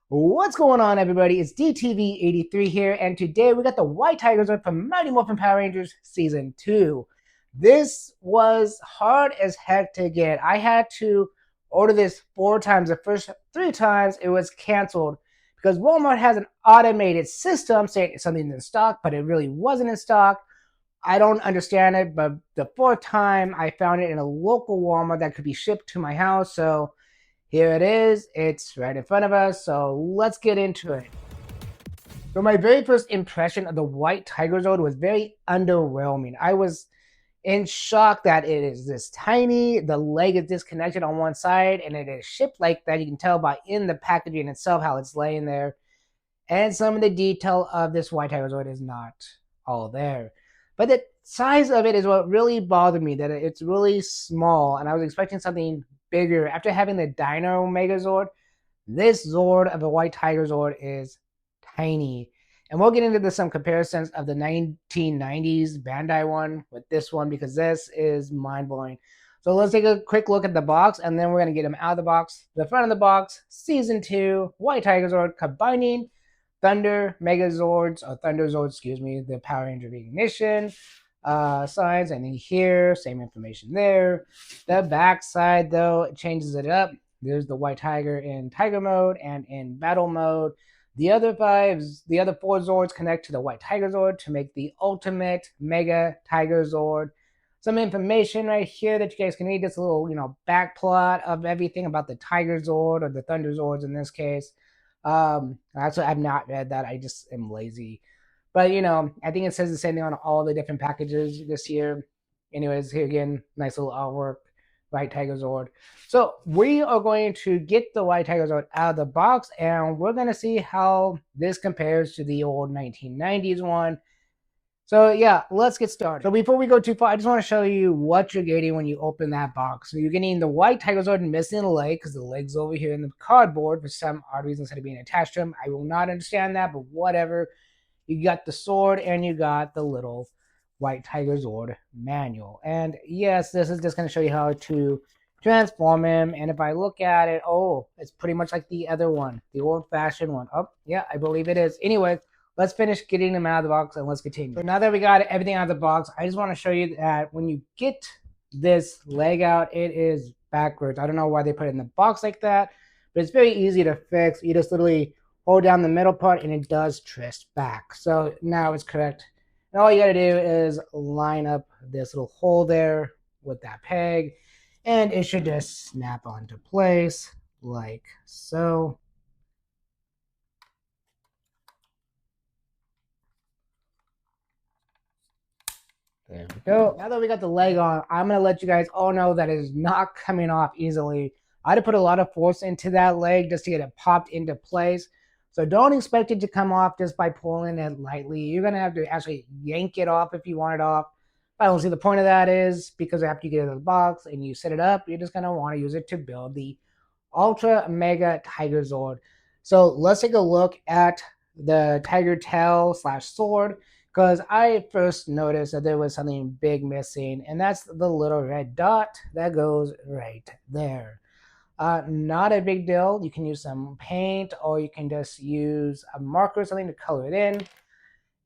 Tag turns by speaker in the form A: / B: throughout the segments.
A: What's going on, everybody? It's D.T.V 83 here, and today we got the White Tigerzord from Mighty Morphin Power Rangers Season 2. This was hard as heck to get. I had to order this 4 times. The first 3 times it was canceled because Walmart has an automated system saying something's in stock, but it really wasn't in stock. I don't understand it, but the 4th time I found it in a local Walmart that could be shipped to my house, so here it is. It's right in front of us, so let's get into it. So my very first impression of the White Tigerzord was very underwhelming. I was in shock that it is this tiny, the leg is disconnected on one side, and it is shipped like that. You can tell by in the packaging itself how it's laying there. And some of the detail of this White Tigerzord is not all there. But the size of it is what really bothered me, that it's really small, and I was expecting something bigger. After having the Dino Megazord, this Zord of the White Tigerzord is tiny. And we'll get into some comparisons of the 1990s Bandai one with this one because this is mind-blowing. So let's take a quick look at the box, and then we're going to get them out of the box. The front of the box, Season 2, White Tigerzord, combining Thunder Megazords, or Thunder Zords, excuse me, the Power Ranger Ignition signs, and then here, same information there. The back side, though, it changes it up. There's the White Tiger in Tiger mode and in Battle mode. The other the other 4 Zords connect to the White Tigerzord to make the ultimate Mega Tigerzord. Some information right here that you guys can read. This little, back plot of everything about the Tigerzord or the Thunder Zords in this case. Actually, I've not read that. I just am lazy. But, I think it says the same thing on all the different packages this year. Anyways, here again, nice little artwork. White Tigerzord. So we are going to get the White Tigerzord out of the box, and we're going to see how this compares to the old 1990s one. So yeah, let's get started. So before we go too far, I just want to show you what you're getting when you open that box. So you're getting the White Tigerzord missing a leg because the leg's over here in the cardboard for some odd reason instead of being attached to him. I will not understand that, but whatever. You got the sword and you got the little White Tigerzord manual. And yes, this is just going to show you how to transform him. And if I look at it, oh, it's pretty much like the other one, the old-fashioned one. Oh, yeah, I believe it is. Anyway, let's finish getting them out of the box and let's continue. So now that we got everything out of the box, I just want to show you that when you get this leg out, it is backwards. I don't know why they put it in the box like that, but it's very easy to fix. You just literally hold down the middle part and it does twist back. So now it's correct. And all you got to do is line up this little hole there with that peg, and it should just snap onto place like so. There we go. Now that we got the leg on, I'm going to let you guys all know that it is not coming off easily. I had to put a lot of force into that leg just to get it popped into place. So don't expect it to come off just by pulling it lightly. You're going to have to actually yank it off if you want it off. I don't see the point of that is because after you get it in the box and you set it up, you're just going to want to use it to build the Ultra Mega Tigerzord. So let's take a look at the Tiger Tail / sword, because I first noticed that there was something big missing, and that's the little red dot that goes right there. Not a big deal. You can use some paint, or you can just use a marker or something to color it in.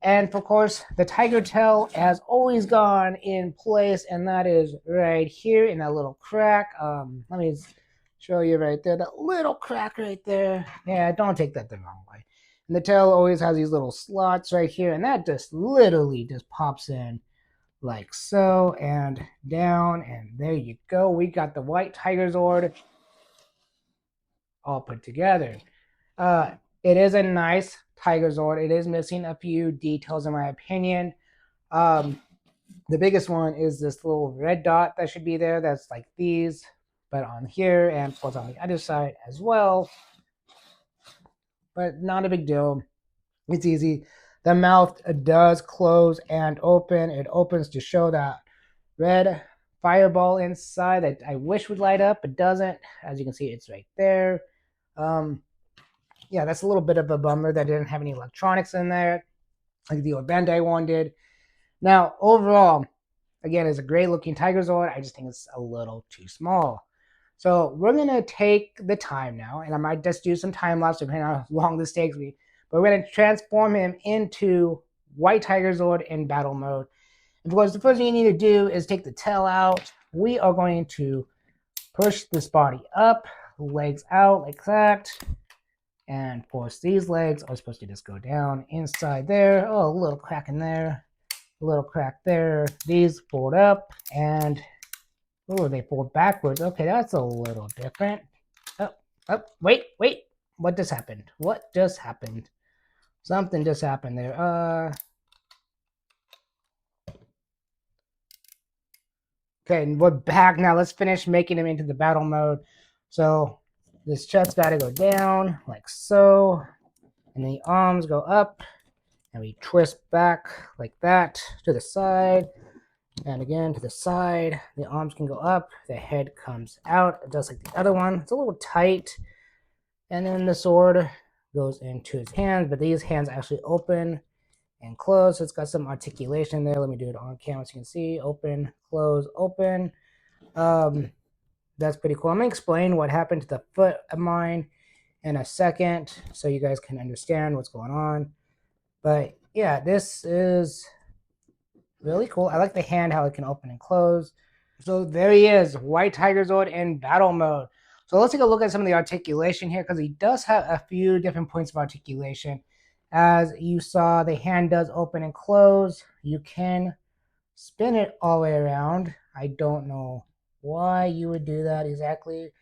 A: And of course, the tiger tail has always gone in place, and that is right here in that little crack. Let me show you right there, that little crack right there. Yeah, don't take that the wrong way. And the tail always has these little slots right here, and that just literally just pops in like so, and down, and there you go. We got the White Tigerzord all put together. It is a nice Tigerzord. It is missing a few details in my opinion. The biggest one is this little red dot that should be there. That's like these, but on here, and of course on the other side as well. But not a big deal. It's easy. The mouth does close and open. It opens to show that red fireball inside that I wish would light up, but doesn't. As you can see, it's right there. Yeah, that's a little bit of a bummer that didn't have any electronics in there, like the old Bandai one did. Now, overall, again, it's a great looking Tigerzord. I just think it's a little too small. So we're gonna take the time now, and I might just do some time lapse depending on how long this takes me. But we're gonna transform him into White Tigerzord in battle mode. And of course, the first thing you need to do is take the tail out. We are going to push this body up, legs out like that. And of course, these legs are supposed to just go down inside there. Oh, a little crack in there, a little crack there. These fold up, and oh, they fold backwards. Okay, that's a little different. Oh, oh, wait. What just happened? What just happened? Something just happened there. Okay, and we're back now. Let's finish making him into the battle mode. So this chest got to go down like so, and the arms go up, and we twist back like that to the side, and again to the side. The arms can go up, the head comes out just like the other one. It's a little tight, and then the sword goes into his hands, but these hands actually open and close. So it's got some articulation there. Let me do it on camera so you can see. Open, close, open. That's pretty cool. I'm gonna explain what happened to the foot of mine in a second so you guys can understand what's going on. But yeah, this is really cool. I like the hand, how it can open and close. So there he is, White Tigerzord in battle mode. So let's take a look at some of the articulation here, because he does have a few different points of articulation. As you saw, the hand does open and close. You can spin it all the way around. I don't know why you would do that exactly.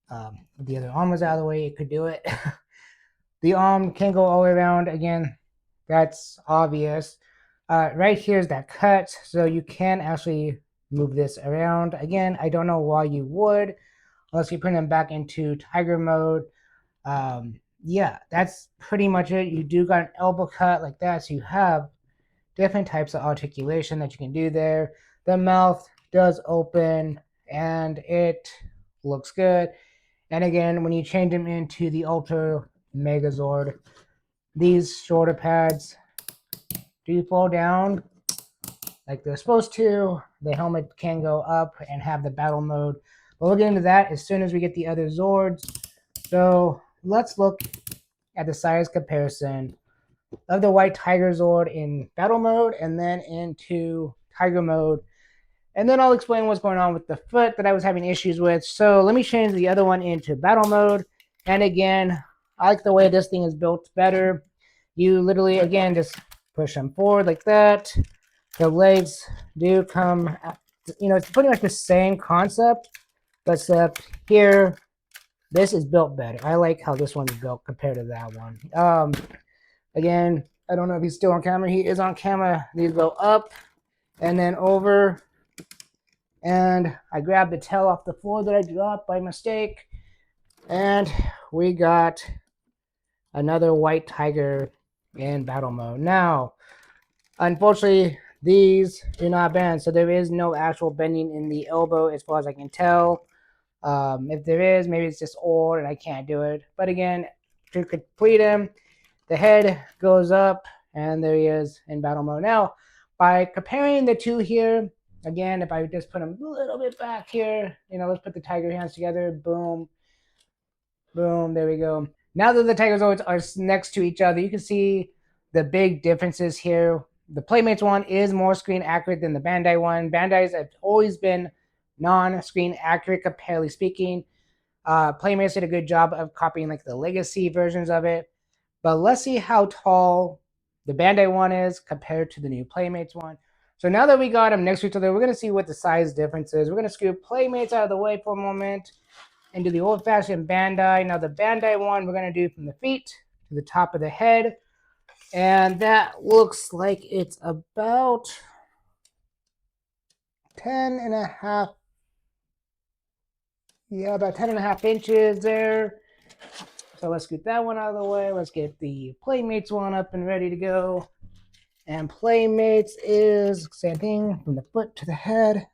A: If the other arm was out of the way, it could do it. The arm can go all the way around. Again, that's obvious. Right here is that cut, so you can actually move this around. Again, I don't know why you would, unless you put them back into tiger mode. Yeah, that's pretty much it. You do got an elbow cut like that, so you have different types of articulation that you can do there. The mouth does open, and it looks good. And again, when you change them into the Ultra Megazord, these shoulder pads do fall down like they're supposed to. The helmet can go up and have the battle mode. But we'll get into that as soon as we get the other Zords. So let's look at the size comparison of the White Tigerzord in battle mode and then into tiger mode. And then I'll explain what's going on with the foot that I was having issues with. So let me change the other one into battle mode. And again, I like the way this thing is built better. You literally, again, just push them forward like that. The legs do come, it's pretty much the same concept, but here, this is built better. I like how this one is built compared to that one. Again, I don't know if he's still on camera. He is on camera. These go up and then over. And I grabbed the tail off the floor that I dropped by mistake. And we got another white tiger in battle mode. Now, unfortunately, these do not bend, so there is no actual bending in the elbow as far as I can tell. If there is, maybe it's just old and I can't do it. But again, to complete him, the head goes up, and there he is in battle mode. Now, by comparing the two here, again, if I just put him a little bit back here, let's put the tiger hands together. Boom. Boom. There we go. Now that the Tigerzords are next to each other, you can see the big differences here. The Playmates one is more screen accurate than the Bandai one. Bandai's have always been non-screen accurate, comparatively speaking. Playmates did a good job of copying like the legacy versions of it. But let's see how tall the Bandai one is compared to the new Playmates one. So now that we got them next to each other, we're going to see what the size difference is. We're going to scoop Playmates out of the way for a moment and do the old-fashioned Bandai. Now the Bandai one, we're going to do from the feet to the top of the head. And that looks like it's about 10 and a half. Yeah, about 10 and a half inches there. So let's get that one out of the way. Let's get the Playmates one up and ready to go. And Playmates is, same thing, from the foot to the head.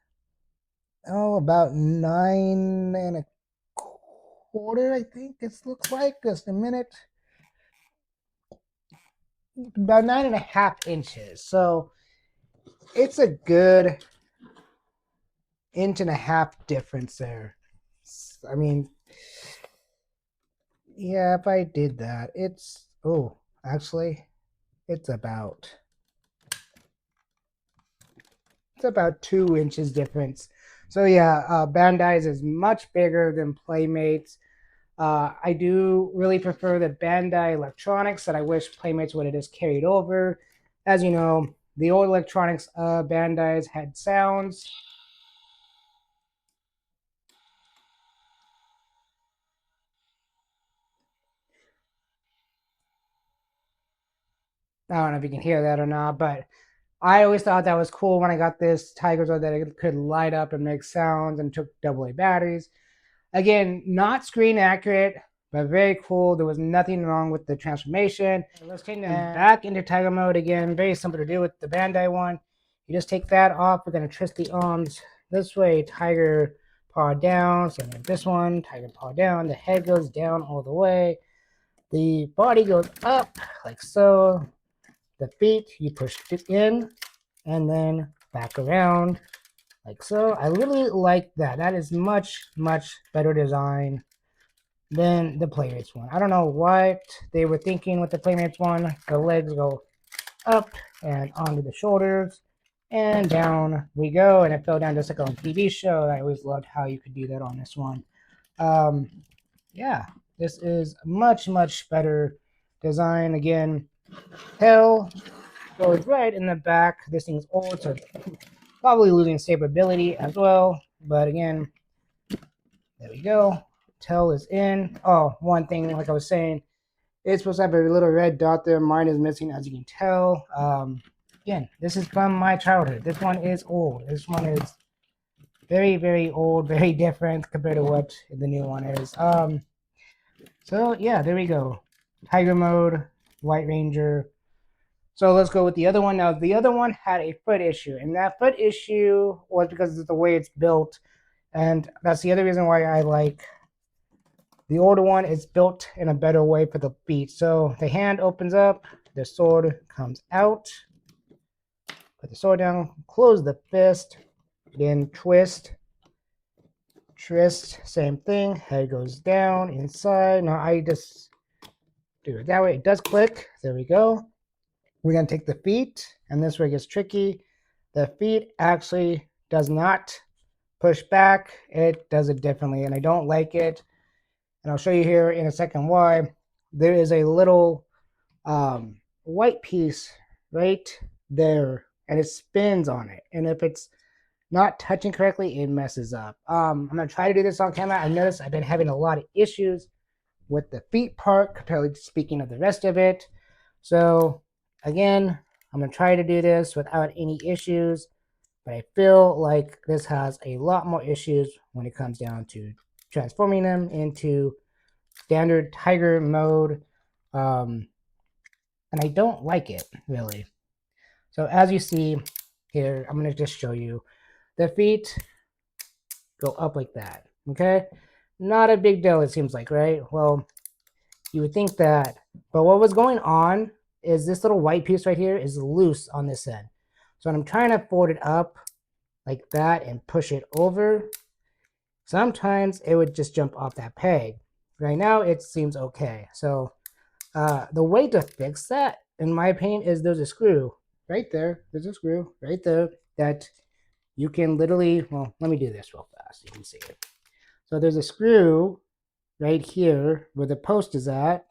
A: Oh, about 9 and a quarter, I think it looks like. Just a minute. About 9.5 inches. So it's a good 1.5 inch difference there. I mean, yeah, if I did that, it's, oh, actually, it's about 2 inches difference. So yeah, Bandai's is much bigger than Playmates. I do really prefer the Bandai electronics that I wish Playmates would have just carried over. As you know, the old electronics Bandai's had sounds. I don't know if you can hear that or not, but I always thought that was cool when I got this Tigerzord that it could light up and make sounds and took AA batteries. Again, not screen accurate, but very cool. There was nothing wrong with the transformation. Let's change them back into Tiger mode again. Very simple to do with the Bandai one. You just take that off. We're going to twist the arms this way. Tiger paw down. So this one, Tiger paw down. The head goes down all the way. The body goes up like so. The feet, you push it in and then back around like so. I really like that. That is much, much better design than the Playmates one. I don't know what they were thinking with the Playmates one. The legs go up and onto the shoulders and down we go, and it fell down just like on a TV show. I always loved how you could do that on this one. Yeah, this is much, much better design. Again, tail goes right in the back. This thing's old, so probably losing stability as well. But again, there we go. Tail is in. Oh, one thing, like I was saying, it's supposed to have a little red dot there. Mine is missing, as you can tell. Again, this is from my childhood. This one is old. This one is very, very old, very different compared to what the new one is. So yeah, there we go. Tiger mode, White Ranger. So let's go with the other one. Now, the other one had a foot issue, and that foot issue was because of the way it's built. And that's the other reason why I like the older one. Is built in a better way for the feet. So the hand opens up, the sword comes out. Put the sword down, close the fist, then twist. Twist, same thing. Head goes down, inside. Now I just do it that way. It does click. There we go. We're going to take the feet, and this way it gets tricky. The feet actually does not push back. It does it differently, and I don't like it. And I'll show you here in a second why. There is a little white piece right there, and it spins on it. And if it's not touching correctly, it messes up. I'm going to try to do this on camera. I noticed I've been having a lot of issues with the feet part, compared to speaking of the rest of it. So again, I'm going to try to do this without any issues, but I feel like this has a lot more issues when it comes down to transforming them into standard Tiger mode, and I don't like it, really. So as you see here, I'm going to just show you. The feet go up like that, okay? Not a big deal, it seems like, right? Well, you would think that, but what was going on is this little white piece right here is loose on this end. So when I'm trying to fold it up like that and push it over, sometimes it would just jump off that peg. Right now, it seems okay. So the way to fix that, in my opinion, is there's a screw right there. There's a screw right there that you can literally, well, let me do this real fast so you can see it. So there's a screw right here where the post is at.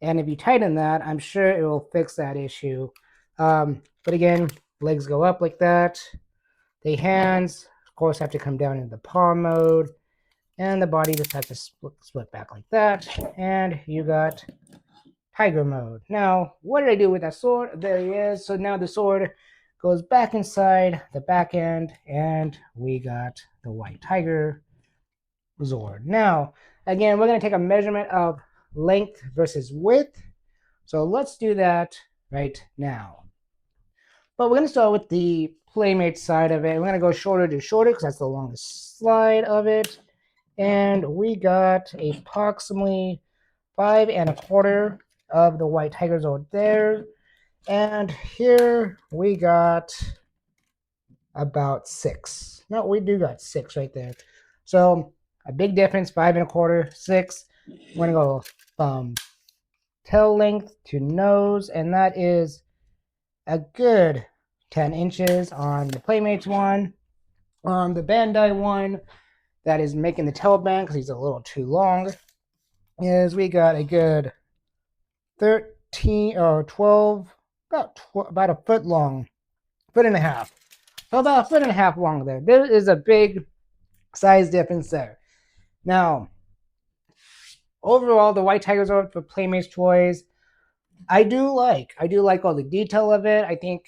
A: And if you tighten that, I'm sure it will fix that issue. But again, legs go up like that. The hands, of course, have to come down into the paw mode. And the body just has to split back like that. And you got Tiger mode. Now, what did I do with that sword? There he is. So now the sword goes back inside the back end, and we got the White Tiger Zord. Now, again, we're going to take a measurement of length versus width. So let's do that right now. But we're going to start with the Playmate side of it. We're going to go shoulder to shoulder because that's the longest slide of it. And we got approximately 5 1/4 of the White Tigerzord there. And here we got about 6. No, we do got 6 right there. So a big difference, 5 1/4, 6. I'm gonna go from tail length to nose, and that is a good 10 inches on the Playmates one. On the Bandai one, that is making the tail bend because he's a little too long, is we got a good 13 or 12, about a foot long, foot and a half. So about a foot and a half long there. There is a big size difference there. Now, overall, the White Tigerzord for Playmates toys, I do like all the detail of it. I think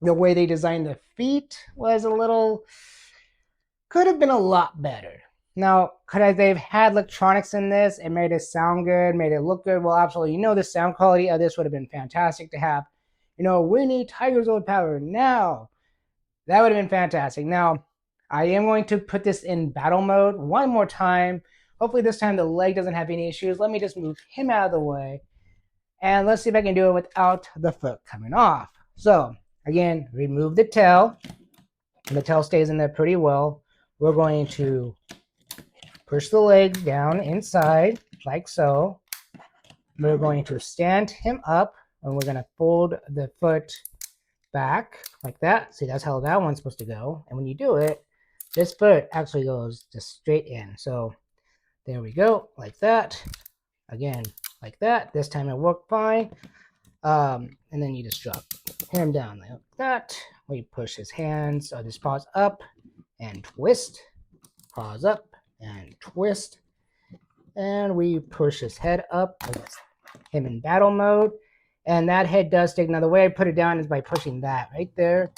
A: the way they designed the feet was could have been a lot better. Now, could they've had electronics in this and made it sound good, made it look good? Well, absolutely. You know, the sound quality of this would have been fantastic to have. You know, we need Tigerzord power now. That would have been fantastic. Now, I am going to put this in battle mode one more time. Hopefully this time the leg doesn't have any issues. Let me just move him out of the way. And let's see if I can do it without the foot coming off. So, again, remove the tail. And the tail stays in there pretty well. We're going to push the leg down inside, like so. We're going to stand him up, and we're going to fold the foot back, like that. See, that's how that one's supposed to go. And when you do it, this foot actually goes just straight in. So, there we go, like that. Again, like that. This time it worked fine. And then you just drop him down like that. We push his hands, or his paws up and twist. Paws up and twist. And we push his head up with him in battle mode. And that head does stick. Now, the way I put it down is by pushing that right there.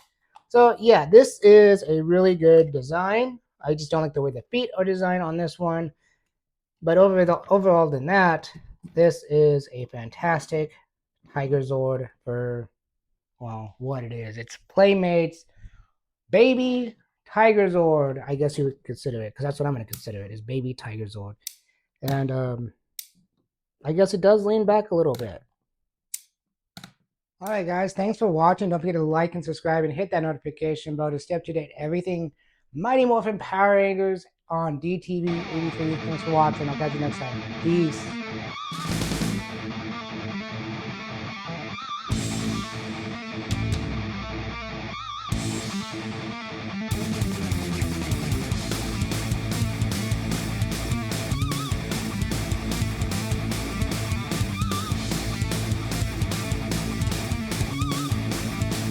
A: So, yeah, this is a really good design. I just don't like the way the feet are designed on this one. But overall than that, this is a fantastic Tigerzord for, well, what it is. It's Playmates Baby Tigerzord, I guess you would consider it, because that's what I'm going to consider it, is Baby Tigerzord. And I guess it does lean back a little bit. Alright guys, thanks for watching. Don't forget to like and subscribe and hit that notification bell to stay up to date everything Mighty Morphin Power Rangers on D.T.V. 83. Thanks for watching. I'll catch you next time. Peace.